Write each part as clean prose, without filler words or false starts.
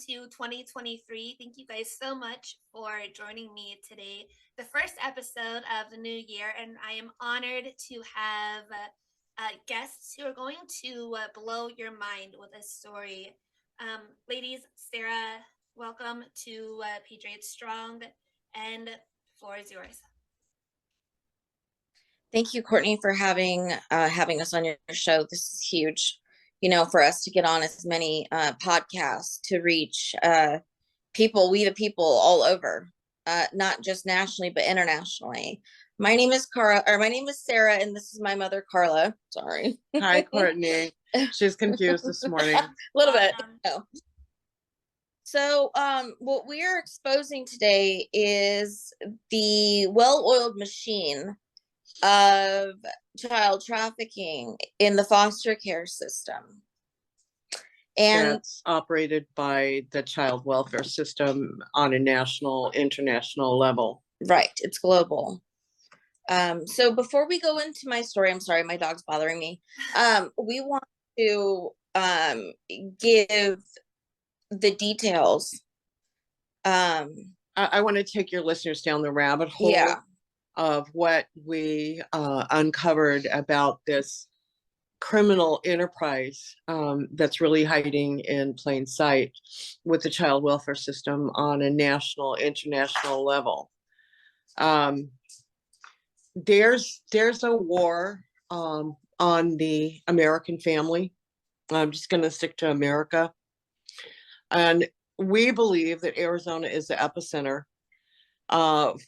to 2023. Thank you guys so much for joining me today. The first episode of the new year, and I am honored to have guests who are going to blow your mind with a story. Ladies, Sarah, welcome to Patriot Strong, and the floor is yours. Thank you, Courtney, for having us on your show. This is huge, for us to get on as many podcasts to reach people, we the people all over, not just nationally but internationally. My name is Sarah, and this is my mother, Karla. Sorry. Hi, Courtney. She's confused this morning. A little bit. Oh. So what we are exposing today is the well-oiled machine of child trafficking in the foster care system. And that's operated by the child welfare system on a national, international level. Right. It's global. So before we go into my story, I'm sorry, my dog's bothering me. We want to give the details. I want to take your listeners down the rabbit hole of what we uncovered about this criminal enterprise that's really hiding in plain sight with the child welfare system on a national, international level. There's a war on the American family. I'm just going to stick to America. And we believe that Arizona is the epicenter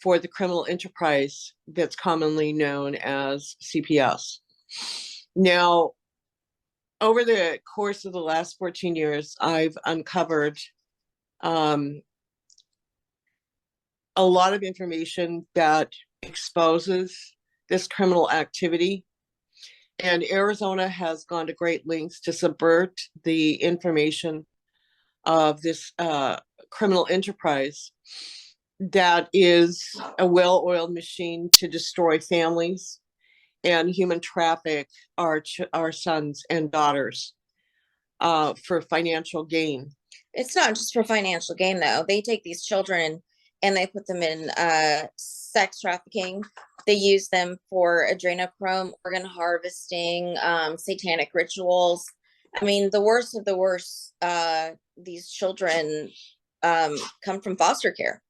for the criminal enterprise that's commonly known as CPS. Now, over the course of the last 14 years, I've uncovered a lot of information that exposes this criminal activity. And Arizona has gone to great lengths to subvert the information of this criminal enterprise that is a well-oiled machine to destroy families and human traffic our sons and daughters for financial gain. It's not just for financial gain, though. They take these children and they put them in sex trafficking. They use them for adrenochrome, organ harvesting, satanic rituals. I mean, the worst of the worst, these children come from foster care.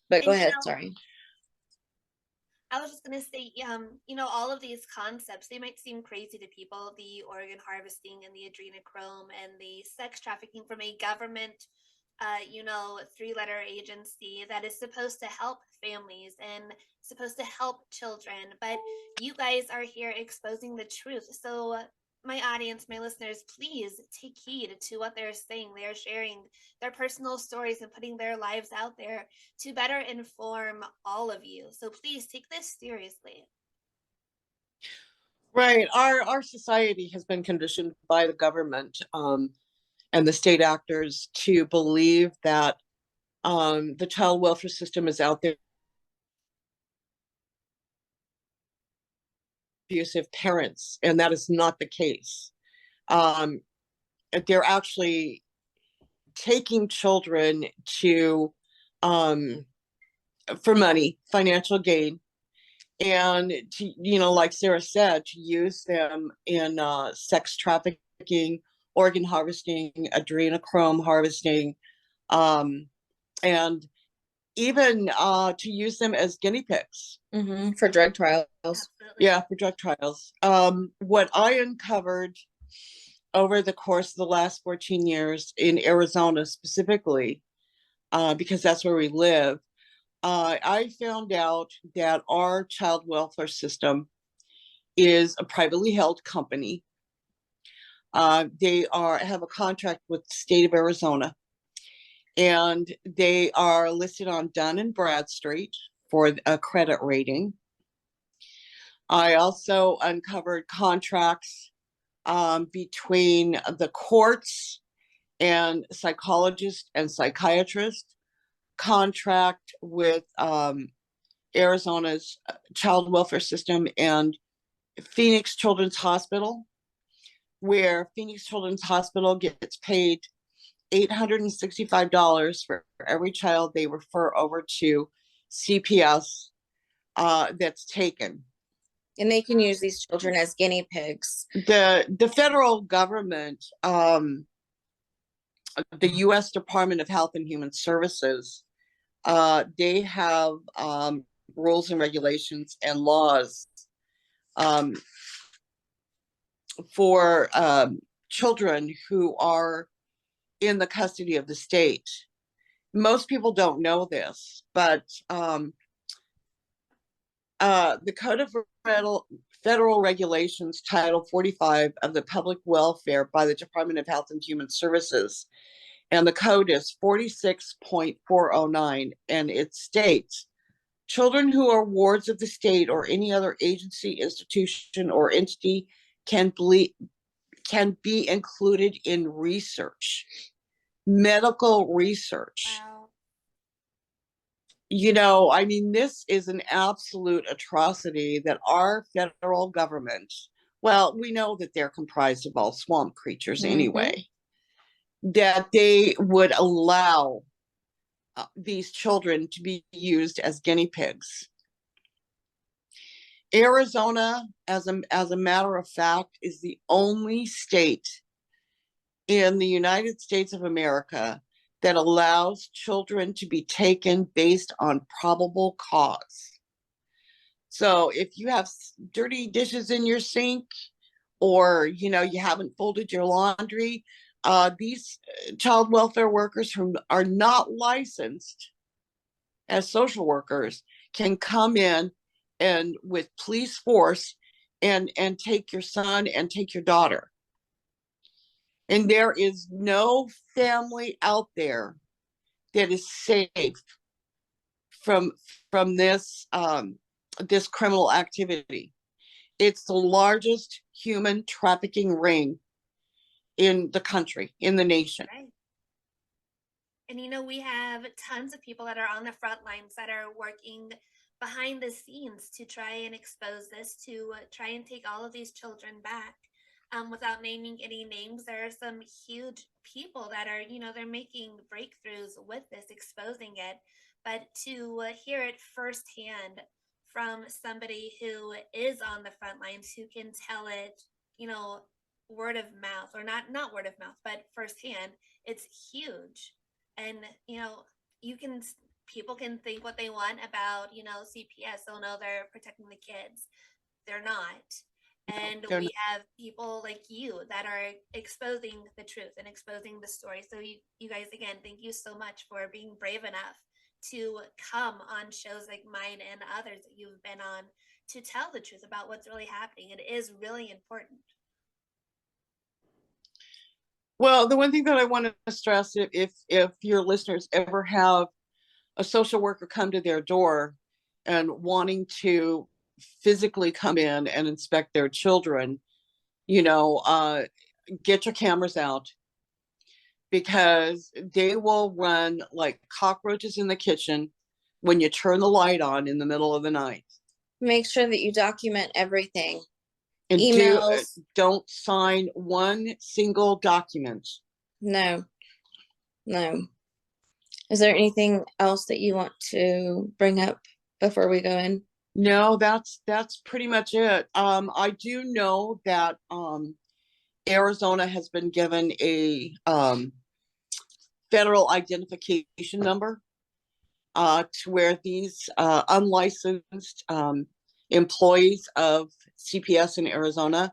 But go ahead, sorry. I was just going to say, all of these concepts, they might seem crazy to people, the organ harvesting and the adrenochrome and the sex trafficking from a government, three-letter agency that is supposed to help families and supposed to help children. But you guys are here exposing the truth. So my audience, my listeners, please take heed to what they're saying. They're sharing their personal stories and putting their lives out there to better inform all of you. So please take this seriously. Right. Our society has been conditioned by the government and the state actors to believe that the child welfare system is out there abusive parents, and that is not the case. They're actually taking children to for money, financial gain, and to, like Sarah said, to use them in sex trafficking, organ harvesting, adrenochrome harvesting, and even to use them as guinea pigs for drug trials. Absolutely. Yeah, for drug trials. What I uncovered over the course of the last 14 years in Arizona specifically, because that's where we live, I found out that our child welfare system is a privately held company. They have a contract with the state of Arizona, and they are listed on Dun and Bradstreet for a credit rating. I also uncovered contracts between the courts and psychologists and psychiatrists, contract with Arizona's child welfare system and Phoenix Children's Hospital, where Phoenix Children's Hospital gets paid $865 for every child they refer over to CPS that's taken. And they can use these children as guinea pigs. The federal government, the U.S. Department of Health and Human Services, they have rules and regulations and laws for children who are in the custody of the state. Most people don't know this, but the Code of Federal Regulations, Title 45 of the Public Welfare by the Department of Health and Human Services, and the code is 46.409, and it states, children who are wards of the state or any other agency, institution, or entity can be included in research, medical research. Wow. You know, I mean, this is an absolute atrocity that our federal government, well, we know that they're comprised of all swamp creatures anyway, that they would allow these children to be used as guinea pigs. Arizona, as a matter of fact, is the only state in the United States of America that allows children to be taken based on probable cause. So if you have dirty dishes in your sink, or you haven't folded your laundry, these child welfare workers who are not licensed as social workers can come in and with police force and take your son and take your daughter. And there is no family out there that is safe from this this criminal activity. It's the largest human trafficking ring in the country, in the nation. Right. And we have tons of people that are on the front lines that are working behind the scenes to try and expose this, to try and take all of these children back. Without naming any names, there are some huge people that are, they're making breakthroughs with this, exposing it. But to hear it firsthand from somebody who is on the front lines, who can tell it, word of mouth, or not word of mouth, but firsthand, it's huge. And people can think what they want about CPS. Oh no, they're protecting the kids. They're not. And we have people like you that are exposing the truth and exposing the story. So you guys, again, thank you so much for being brave enough to come on shows like mine and others that you've been on to tell the truth about what's really happening. It is really important. Well, the one thing that I want to stress, if your listeners ever have a social worker come to their door and wanting to physically come in and inspect their children, get your cameras out, because they will run like cockroaches in the kitchen when you turn the light on in the middle of the night. Make sure that you document everything. And emails. Don't sign one single document. No. Is there anything else that you want to bring up before we go in? No, that's pretty much it. I do know that Arizona has been given a federal identification number to where these unlicensed employees of CPS in Arizona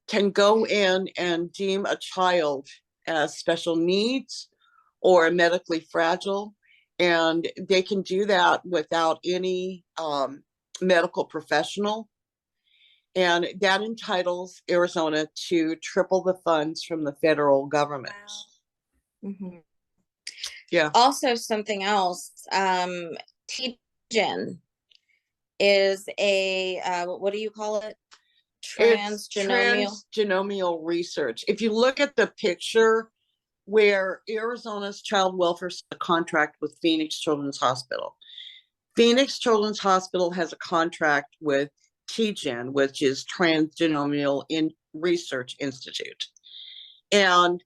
can go in and deem a child as special needs or medically fragile, and they can do that without any medical professional, and that entitles Arizona to triple the funds from the federal government. Wow. Mm-hmm. Yeah. Also, something else, TGen is a what do you call it? Transgenomial research. If you look at the picture where Arizona's child welfare has a contract with Phoenix Children's Hospital. Phoenix Children's Hospital has a contract with TGen, which is Transgenomial Research Institute. And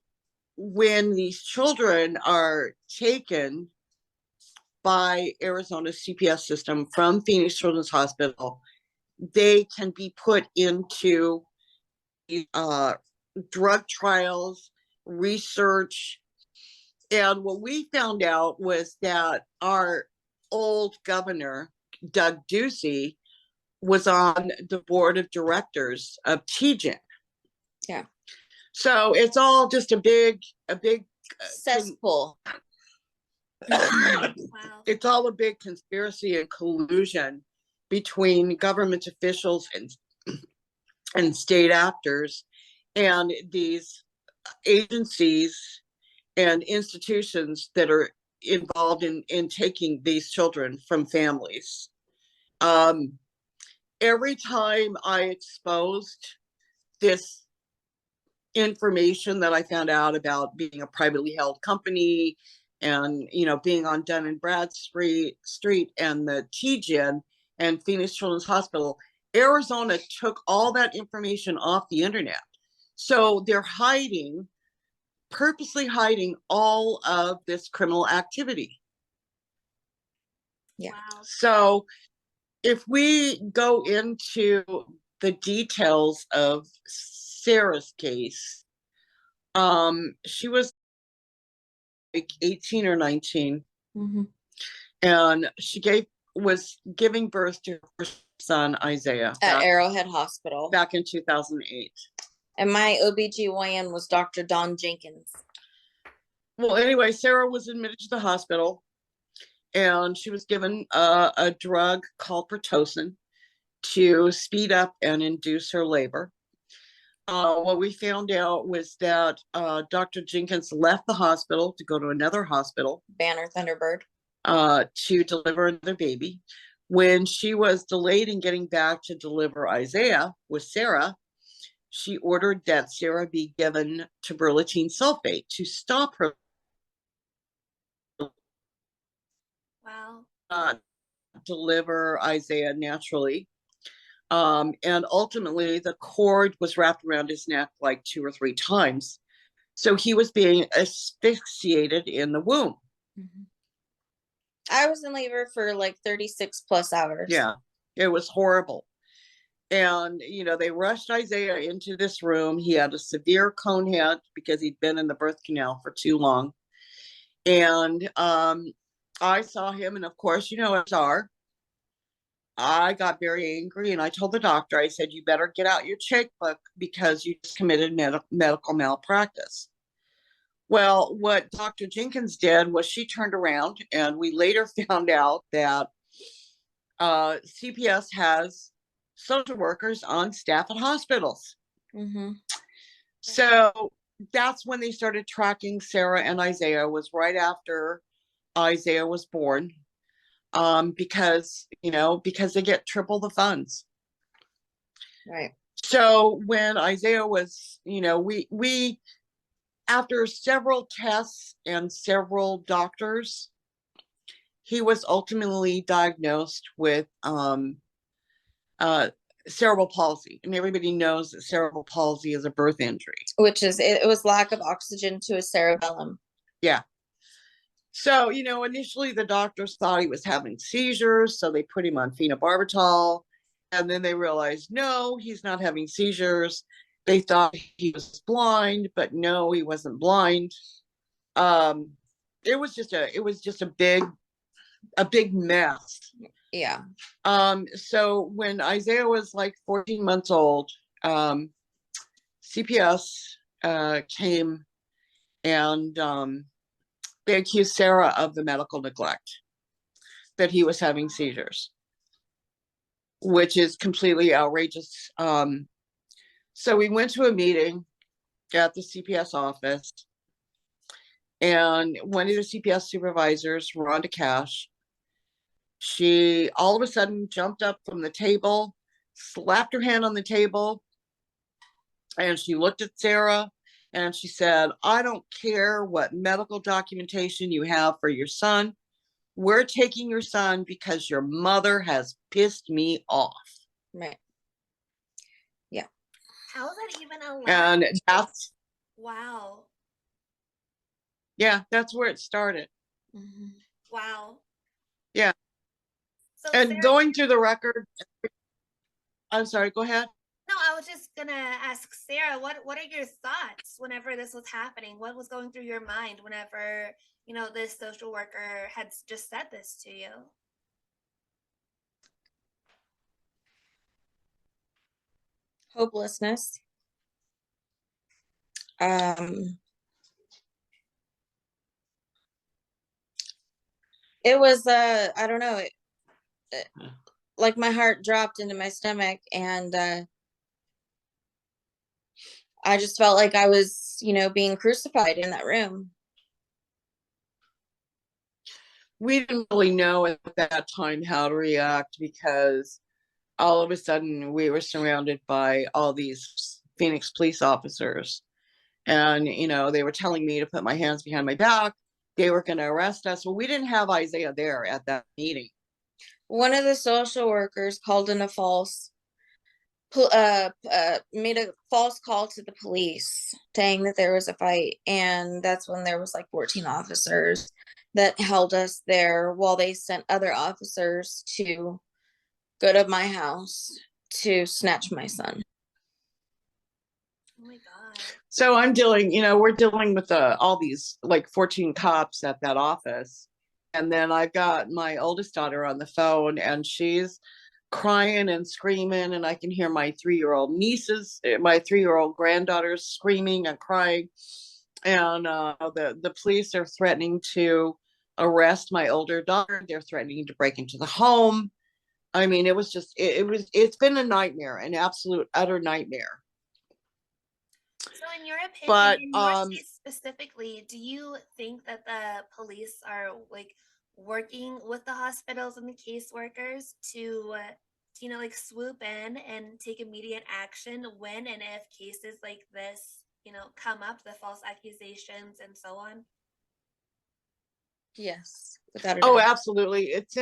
when these children are taken by Arizona's CPS system from Phoenix Children's Hospital, they can be put into drug trials, research. And what we found out was that our old governor, Doug Ducey, was on the board of directors of Treason. Yeah. So it's all just a big cesspool. Wow. It's all a big conspiracy and collusion between government officials and state actors and these agencies and institutions that are involved in taking these children from families. Every time I exposed this information that I found out about being a privately held company and, you know, being on Dun and Bradstreet and the Treason and Phoenix Children's Hospital, Arizona took all that information off the internet. So they're purposely hiding all of this criminal activity. Yeah. Wow. So if we go into the details of Sarah's case, she was like 18 or 19, and she was giving birth to her son Isaiah At Arrowhead Hospital back in 2008. And my OBGYN was Dr. Don Jenkins. Well, anyway, Sarah was admitted to the hospital, and she was given a drug called Pitocin to speed up and induce her labor. What we found out was that Dr. Jenkins left the hospital to go to another hospital, Banner Thunderbird, to deliver another baby. When she was delayed in getting back to deliver Isaiah with Sarah, she ordered that Sarah be given terbutaline sulfate to stop her deliver Isaiah naturally. And ultimately the cord was wrapped around his neck like 2 or 3 times. So he was being asphyxiated in the womb. I was in labor for like 36 plus hours. Yeah, it was horrible. And, you know, they rushed Isaiah into this room. He had a severe cone head because he'd been in the birth canal for too long. And I saw him, and of course, you know, I got very angry, and I told the doctor, I said, you better get out your checkbook because you just committed medical malpractice. Well, what Dr. Jenkins did was she turned around, and we later found out that CPS has social workers on staff at hospitals. So that's when they started tracking Sarah and Isaiah. Was right after Isaiah was born, because they get triple the funds. Right. So when Isaiah was, we after several tests and several doctors, he was ultimately diagnosed with cerebral palsy, and everybody knows that cerebral palsy is a birth injury, which is it was lack of oxygen to his cerebellum. Yeah. So, initially the doctors thought he was having seizures, so they put him on phenobarbital, and then they realized, no, he's not having seizures. They thought he was blind, but no, he wasn't blind. It was just a big mess. Yeah. So when Isaiah was like 14 months old, CPS came and they accused Sarah of the medical neglect, that he was having seizures, which is completely outrageous. So we went to a meeting at the CPS office, and one of the CPS supervisors, Rhonda Cash, she all of a sudden jumped up from the table, slapped her hand on the table, and she looked at Sarah and she said, I don't care what medical documentation you have for your son. We're taking your son because your mother has pissed me off. Right. Yeah. How is that even allowed? And that's wow. Yeah, that's where it started. Mhm. Wow. Yeah. So And Sarah, going through the record, I'm sorry, go ahead. no, I was just gonna ask Sarah, what are your thoughts whenever this was happening? What was going through your mind whenever, this social worker had just said this to you? Hopelessness. Um, it was, I don't know, like my heart dropped into my stomach, and I just felt like I was, being crucified in that room. We didn't really know at that time how to react because all of a sudden we were surrounded by all these Phoenix police officers. And, they were telling me to put my hands behind my back. They were going to arrest us. Well, we didn't have Isaiah there at that meeting. One of the social workers called in a made a false call to the police saying that there was a fight, and that's when there was like 14 officers that held us there while they sent other officers to go to my house to snatch my son. Oh my God. So we're dealing with all these like 14 cops at that office. And then I've got my oldest daughter on the phone, and she's crying and screaming, and I can hear my 3-year-old nieces, my 3-year-old granddaughters screaming and crying. And the police are threatening to arrest my older daughter. They're threatening to break into the home. I mean, it's been a nightmare, an absolute utter nightmare. So, in your opinion, But in your case specifically, do you think that the police are like working with the hospitals and the caseworkers to, like swoop in and take immediate action when and if cases like this, come up, the false accusations and so on? Yes, without a oh, doubt. absolutely. It's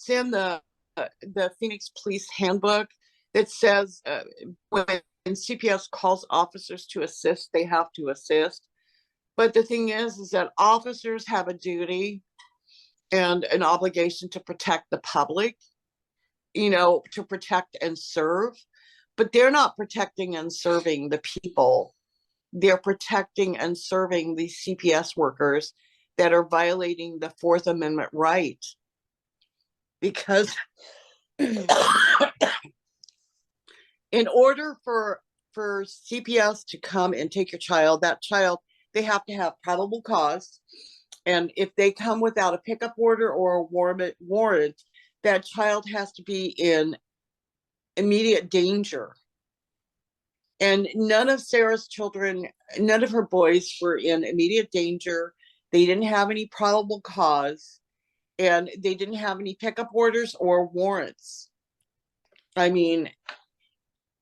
in the Phoenix Police Handbook that says when CPS calls officers to assist, they have to assist. But the thing is that officers have a duty and an obligation to protect the public, to protect and serve. But they're not protecting and serving the people. They're protecting and serving these CPS workers that are violating the Fourth Amendment right. Because in order for CPS to come and take your child, they have to have probable cause. And if they come without a pickup order or a warrant, that child has to be in immediate danger. And none of Sarah's children, none of her boys were in immediate danger. They didn't have any probable cause, and they didn't have any pickup orders or warrants. I mean,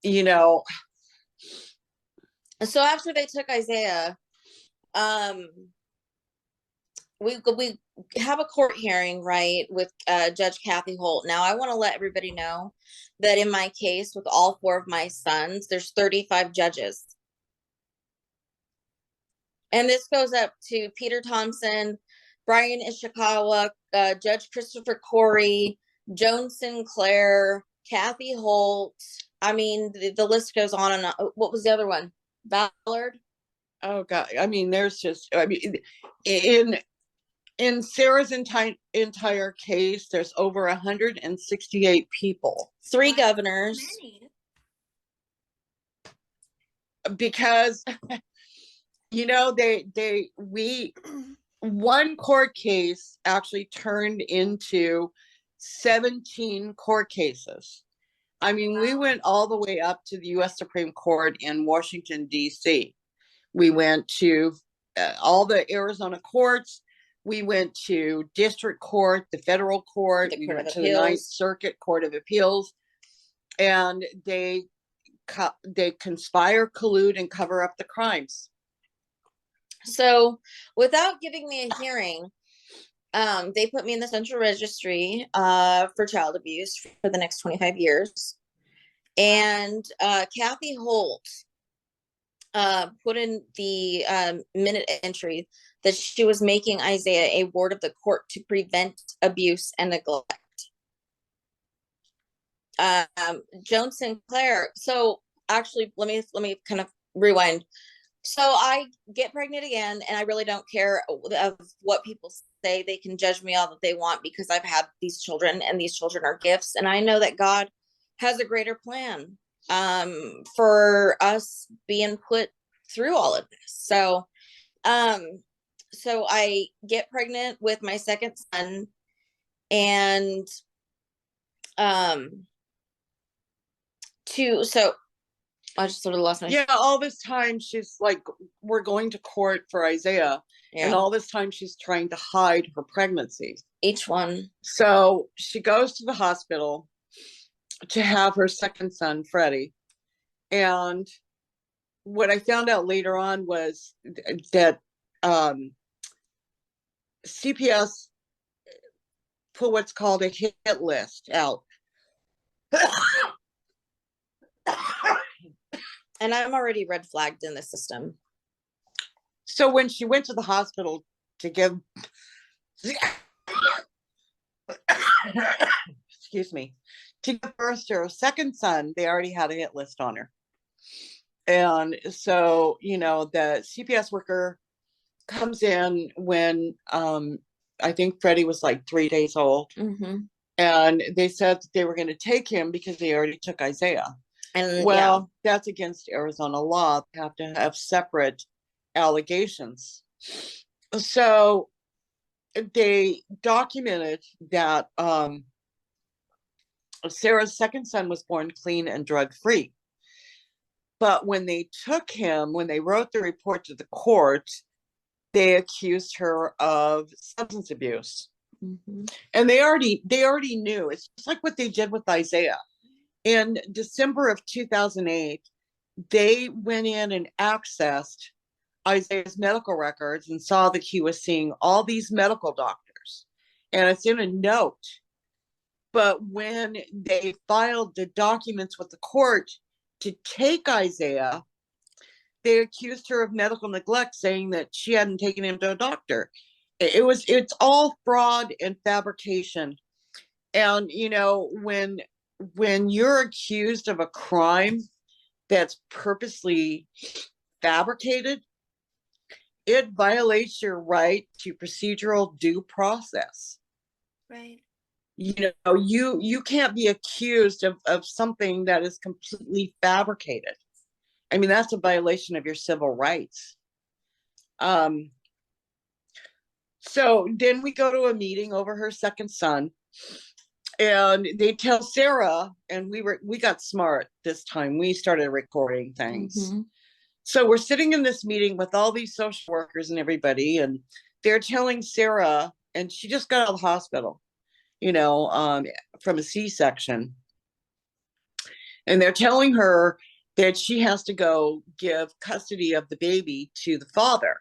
you know, So after they took Isaiah, um, we have a court hearing, right, with Judge Kathy Holt. Now, I want to let everybody know that in my case, with all 4 of my sons, there's 35 judges. And this goes up to Peter Thompson, Brian Ishikawa, Judge Christopher Corey, Joan Sinclair, Kathy Holt. I mean, the list goes on and on. What was the other one? Ballard? oh God, I mean, in Sarah's entire case, there's over 168 people. 3 Wow, so governors. many. Because we one court case actually turned into 17 court cases. I mean, we went all the way up to the U.S. Supreme Court in Washington, D.C. We went to all the Arizona courts. We went to district court, the federal court. We went to the Ninth Circuit Court of Appeals, and they conspire, collude, and cover up the crimes. So without giving me a hearing, they put me in the central registry for child abuse for the next 25 years. And Kathy Holt put in the minute entry that she was making Isaiah a ward of the court to prevent abuse and neglect. Joan Sinclair. So actually, let me kind of rewind. So I get pregnant again, and I really don't care of what people say. They can judge me all that they want because I've had these children, and these children are gifts, and I know that God has a greater plan for us being put through all of this. So I get pregnant with my second son, and so I just sort of lost my. Yeah, all this time she's like, we're going to court for Isaiah, and all this time she's trying to hide her pregnancy. Each one. So she goes to the hospital to have her second son, Freddie. And what I found out later on was that CPS put what's called a hit list out. And I'm already red flagged in the system. So when she went to the hospital to give, excuse me, to give birth to her second son, they already had a hit list on her. And so, you know, the CPS worker comes in when I think Freddie was like 3 days old. Mm-hmm. And they said that they were going to take him because they already took Isaiah. And well, that's against Arizona law. They have to have separate allegations. So they documented that Sarah's second son was born clean and drug-free. But when they took him, when they wrote the report to the court, they accused her of substance abuse. Mm-hmm. And they already knew. It's just like what they did with Isaiah. In December of 2008, they went in and accessed Isaiah's medical records and saw that he was seeing all these medical doctors. And it's in a note. But when they filed the documents with the court to take Isaiah, they accused her of medical neglect, saying that she hadn't taken him to a doctor. It's all fraud and fabrication. And, you know, when you're accused of a crime that's purposely fabricated, it violates your right to procedural due process. Right. You know, you can't be accused of something that is completely fabricated. I mean, that's a violation of your civil rights. So then we go to a meeting over her second son, and they tell Sarah, and we got smart this time. We started recording things. Mm-hmm. So we're sitting in this meeting with all these social workers and everybody, and they're telling Sarah, and she just got out of the hospital, you know, from a C-section. And they're telling her that she has to go give custody of the baby to the father,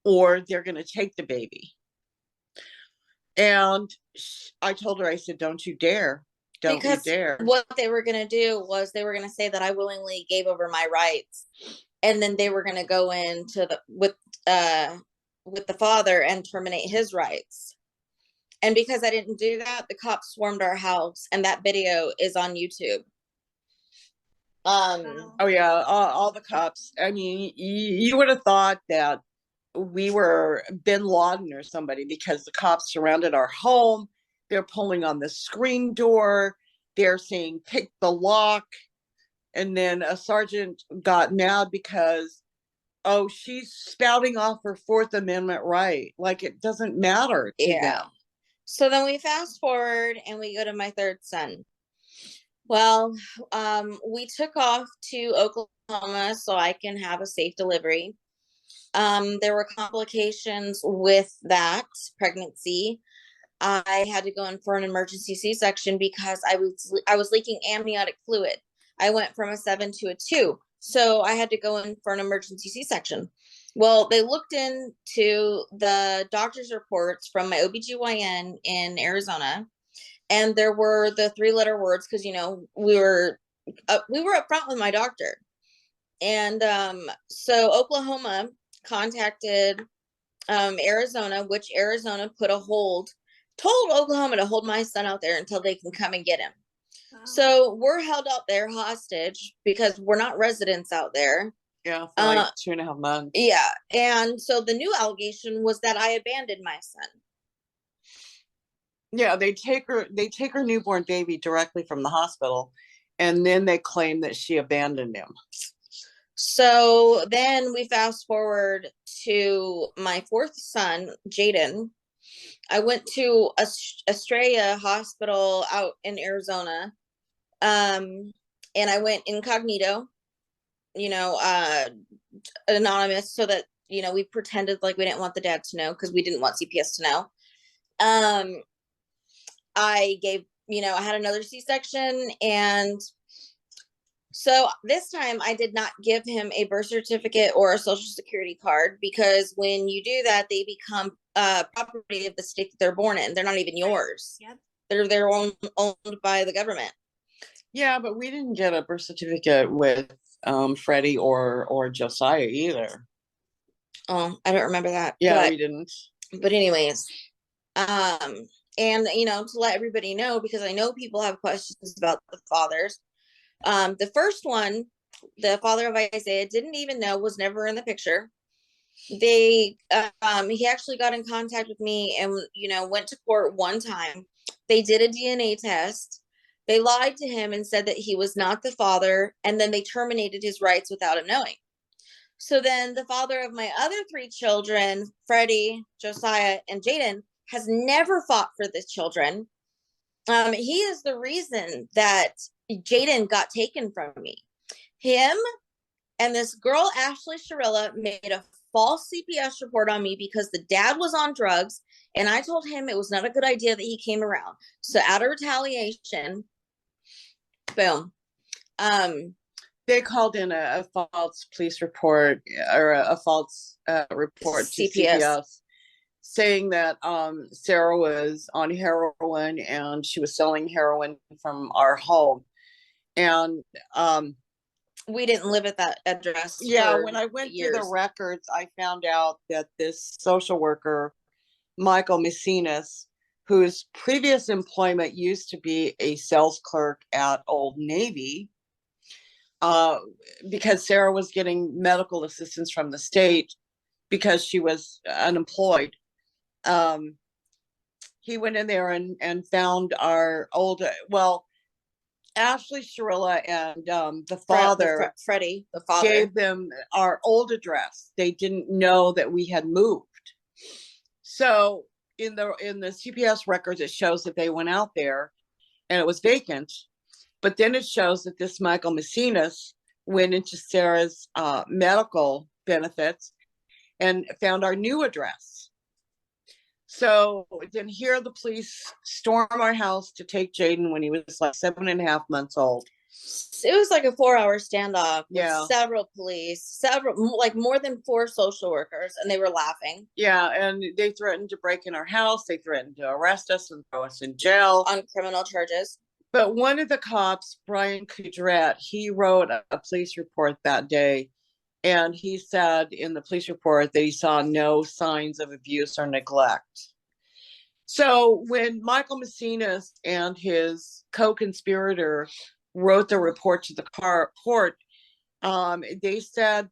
or they're going to take the baby. And I told her, I said, don't you dare. Don't you dare. What they were going to do was they were going to say that I willingly gave over my rights. And then they were going to go into with the father and terminate his rights. And because I didn't do that, the cops swarmed our house, and that video is on YouTube. Oh yeah, all the cops. I mean, you would have thought that we were Bin Laden or somebody, because the cops surrounded our home. They're pulling on the screen door. They're saying, pick the lock. And then a sergeant got mad because, oh, she's spouting off her Fourth Amendment right. Like, it doesn't matter to them. So then we fast forward and we go to my third son. Well, we took off to Oklahoma so I can have a safe delivery. There were complications with that pregnancy. I had to go in for an emergency C-section because I was leaking amniotic fluid. I went from a 7 to a 2. So I had to go in for an emergency C-section. Well, they looked into the doctor's reports from my OBGYN in Arizona, and there were the 3-letter words, because, you know, we were upfront with my doctor. And so Oklahoma contacted Arizona, which Arizona put a hold, told Oklahoma to hold my son out there until they can come and get him. Wow. So we're held out there hostage because we're not residents out there. Yeah, for like 2.5 months. Yeah. And so the new allegation was that I abandoned my son. Yeah, they take her newborn baby directly from the hospital, and then they claim that she abandoned him. So then we fast forward to my fourth son, Jaden. I went to Estrella Hospital out in Arizona. And I went incognito, anonymous, so that, we pretended like we didn't want the dad to know because we didn't want CPS to know. I gave, I had another C-section, and so this time I did not give him a birth certificate or a social security card, because when you do that, they become property of the state that they're born in. They're not even yours. Yep. They're owned by the government. Yeah, but we didn't get a birth certificate with Freddie or Josiah either. Oh, I don't remember that. Yeah, we didn't. But anyways, and to let everybody know, because I know people have questions about the fathers. The first one, the father of Isaiah, didn't even know, was never in the picture. He actually got in contact with me and, went to court one time. They did a DNA test. They lied to him and said that he was not the father, and then they terminated his rights without him knowing. So then the father of my other three children, Freddie, Josiah, and Jaden, has never fought for the children. He is the reason that Jaden got taken from me. Him and this girl, Ashley Sharilla, made a false CPS report on me because the dad was on drugs, and I told him it was not a good idea that he came around. So out of retaliation, boom. They called in a false police report, or a false report to CPS, saying that Sarah was on heroin and she was selling heroin from our home. And we didn't live at that address. Yeah, when I went through the records, I found out that this social worker, Michael Messinas, whose previous employment used to be a sales clerk at Old Navy, because Sarah was getting medical assistance from the state because she was unemployed. He went in there and found our old, Ashley Sharilla and the father, Freddie, the father, gave them our old address. They didn't know that we had moved. So in the CPS records, it shows that they went out there and it was vacant. But then it shows that this Michael Messinas went into Sarah's medical benefits and found our new address. So then here the police storm our house to take Jaden when he was like 7.5 months old. It was like a 4-hour standoff with Yeah. several police, like more than 4 social workers, and they were laughing. Yeah, and they threatened to break in our house. They threatened to arrest us and throw us in jail. On criminal charges. But one of the cops, Brian Kudret, he wrote a police report that day. And he said in the police report that he saw no signs of abuse or neglect. So when Michael Messinas and his co-conspirator wrote the report to the court, they said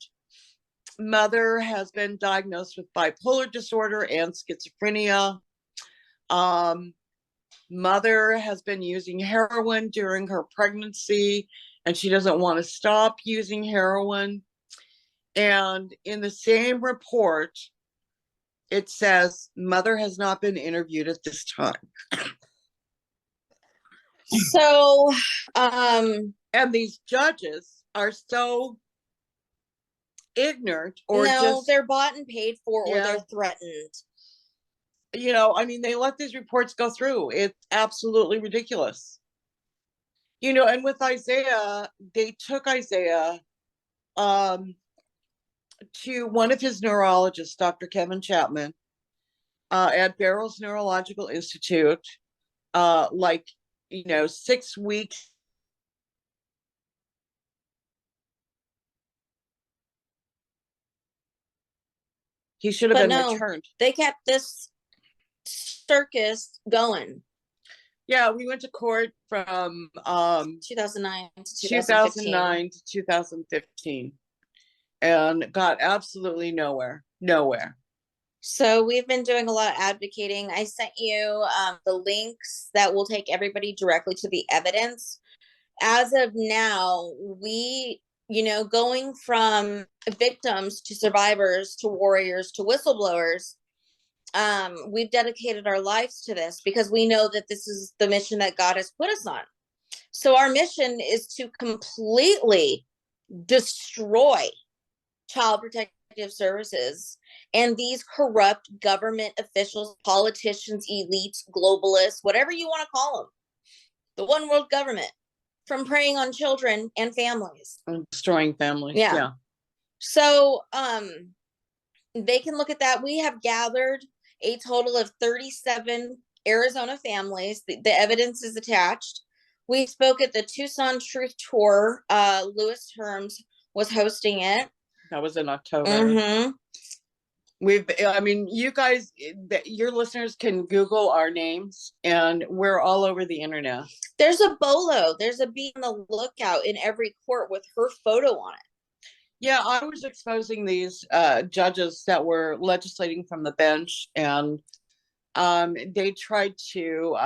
mother has been diagnosed with bipolar disorder and schizophrenia. Mother has been using heroin during her pregnancy, and she doesn't want to stop using heroin. And in the same report, it says mother has not been interviewed at this time. So, and these judges are so ignorant, or they're bought and paid for, or they're threatened. I mean, they let these reports go through. It's absolutely ridiculous. And with Isaiah, they took Isaiah to one of his neurologists, Dr. Kevin Chapman, at Barrows Neurological Institute, 6 weeks He should have But been no, returned. they kept this circus going. Yeah, we went to court from 2009 to 2009 to 2015 and got absolutely nowhere. So we've been doing a lot of advocating. I sent you the links that will take everybody directly to the evidence. As of now, we, going from victims to survivors to warriors to whistleblowers, we've dedicated our lives to this because we know that this is the mission that God has put us on. So our mission is to completely destroy child protective services and these corrupt government officials, politicians, elites, globalists, whatever you want to call them, the one world government, from preying on children and families and destroying families. Yeah. So they can look at that. We have gathered a total of 37 Arizona families. The evidence is attached. We spoke at the Tucson Truth Tour. Lewis Herms was hosting it. That was in October. Mm-hmm. You guys, your listeners can Google our names, and we're all over the internet. There's a bolo. There's a be on the lookout in every court with her photo on it. Yeah, I was exposing these judges that were legislating from the bench, and they tried to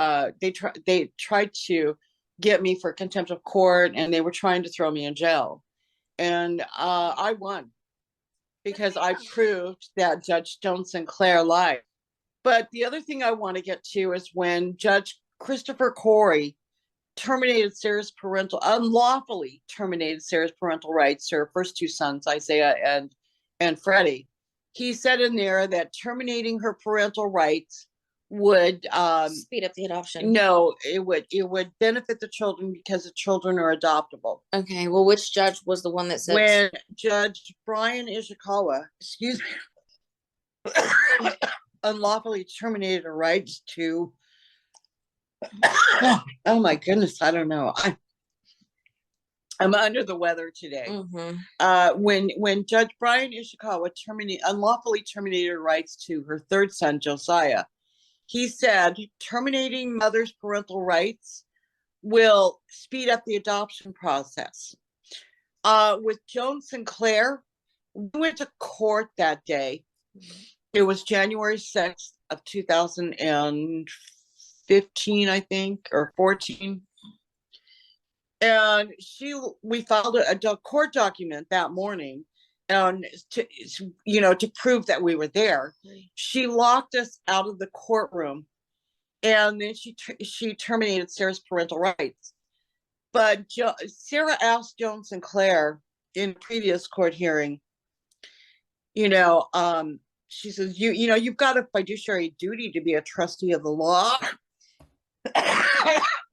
get me for contempt of court, and they were trying to throw me in jail, and I won because I proved that Judge Joan Sinclair lied. But the other thing I want to get to is when Judge Christopher Corey unlawfully terminated Sarah's parental rights to her first two sons, Isaiah and Freddie. He said in there that terminating her parental rights would speed up the adoption. No, it would benefit the children because the children are adoptable. Okay, well, which judge was the one that said? When Judge Brian Ishikawa, unlawfully terminated her rights to oh my goodness, I don't know. I'm under the weather today. Mm-hmm. When Judge Brian Ishikawa unlawfully terminated her rights to her third son, Josiah, he said terminating mother's parental rights will speed up the adoption process. With Joan Sinclair, we went to court that day. It was January 6th of 2015, I think, or 14. And we filed a court document that morning, and to prove that we were there. She locked us out of the courtroom, and then she terminated Sarah's parental rights. But Sarah asked Joan Sinclair in a previous court hearing, she says, you've got a fiduciary duty to be a trustee of the law.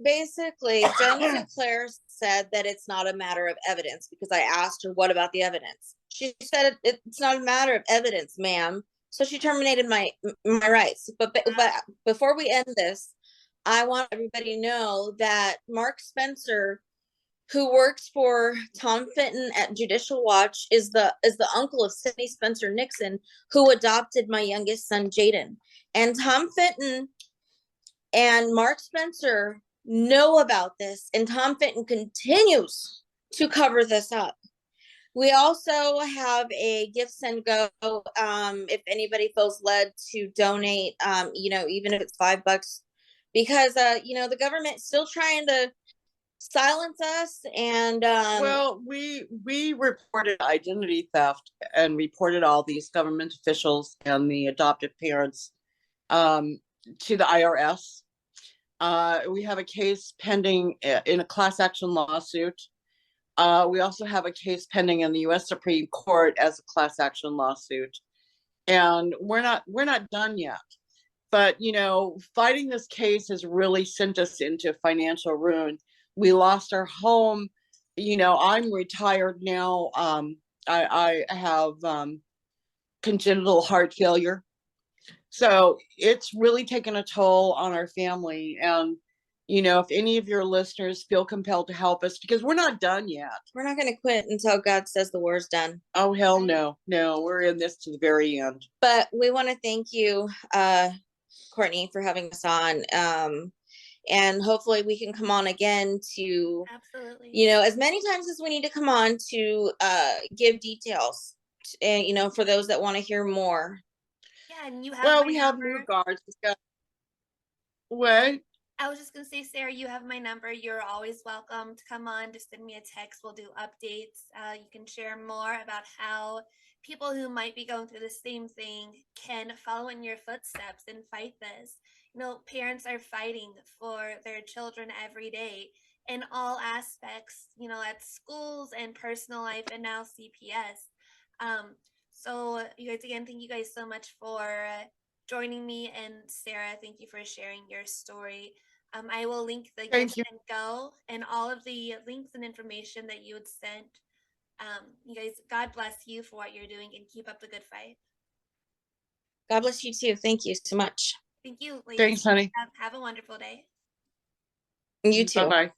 Basically, Joan Sinclair said that it's not a matter of evidence because I asked her, what about the evidence? She said it's not a matter of evidence, ma'am. So she terminated my rights. But before we end this, I want everybody to know that Mark Spencer, who works for Tom Fenton at Judicial Watch, is the uncle of Sidney Spencer Nixon, who adopted my youngest son, Jaden. And Tom Fenton and Mark Spencer know about this, and Tom Fenton continues to cover this up. We also have a Give Send Go. If anybody feels led to donate, even if it's $5, because the government's still trying to silence us. And well, we reported identity theft and reported all these government officials and the adoptive parents to the IRS. We have a case pending in a class action lawsuit. We also have a case pending in the U.S. Supreme Court as a class action lawsuit, and we're not done yet. But fighting this case has really sent us into financial ruin. We lost our home. I'm retired now. I have congenital heart failure. So it's really taken a toll on our family. And, You know, if any of your listeners feel compelled to help us, because we're not done yet. We're not going to quit until God says the war's done. Oh, hell no. No, we're in this to the very end. But we want to thank you, Courtney, for having us on. And hopefully we can come on again to, Absolutely. you know, as many times as we need to come on to give details, and, you know, for those that want to hear more. Yeah, and you have Well, my we have number. new guards. What? I was just gonna say, Sarah, you have my number. You're always welcome to come on. Just send me a text. We'll do updates. You can share more about how people who might be going through the same thing can follow in your footsteps and fight this. You know, parents are fighting for their children every day in all aspects, you know, at schools and personal life and now CPS. So you guys, again, thank you guys so much for joining me. And Sarah, thank you for sharing your story. I will link the Thank Give you. and Go and all of the links and information that you had sent. You guys, God bless you for what you're doing and keep up the good fight. God bless you too. Thank you so much. Thank you, ladies. Thanks, honey. Have a wonderful day. You too. Bye-bye.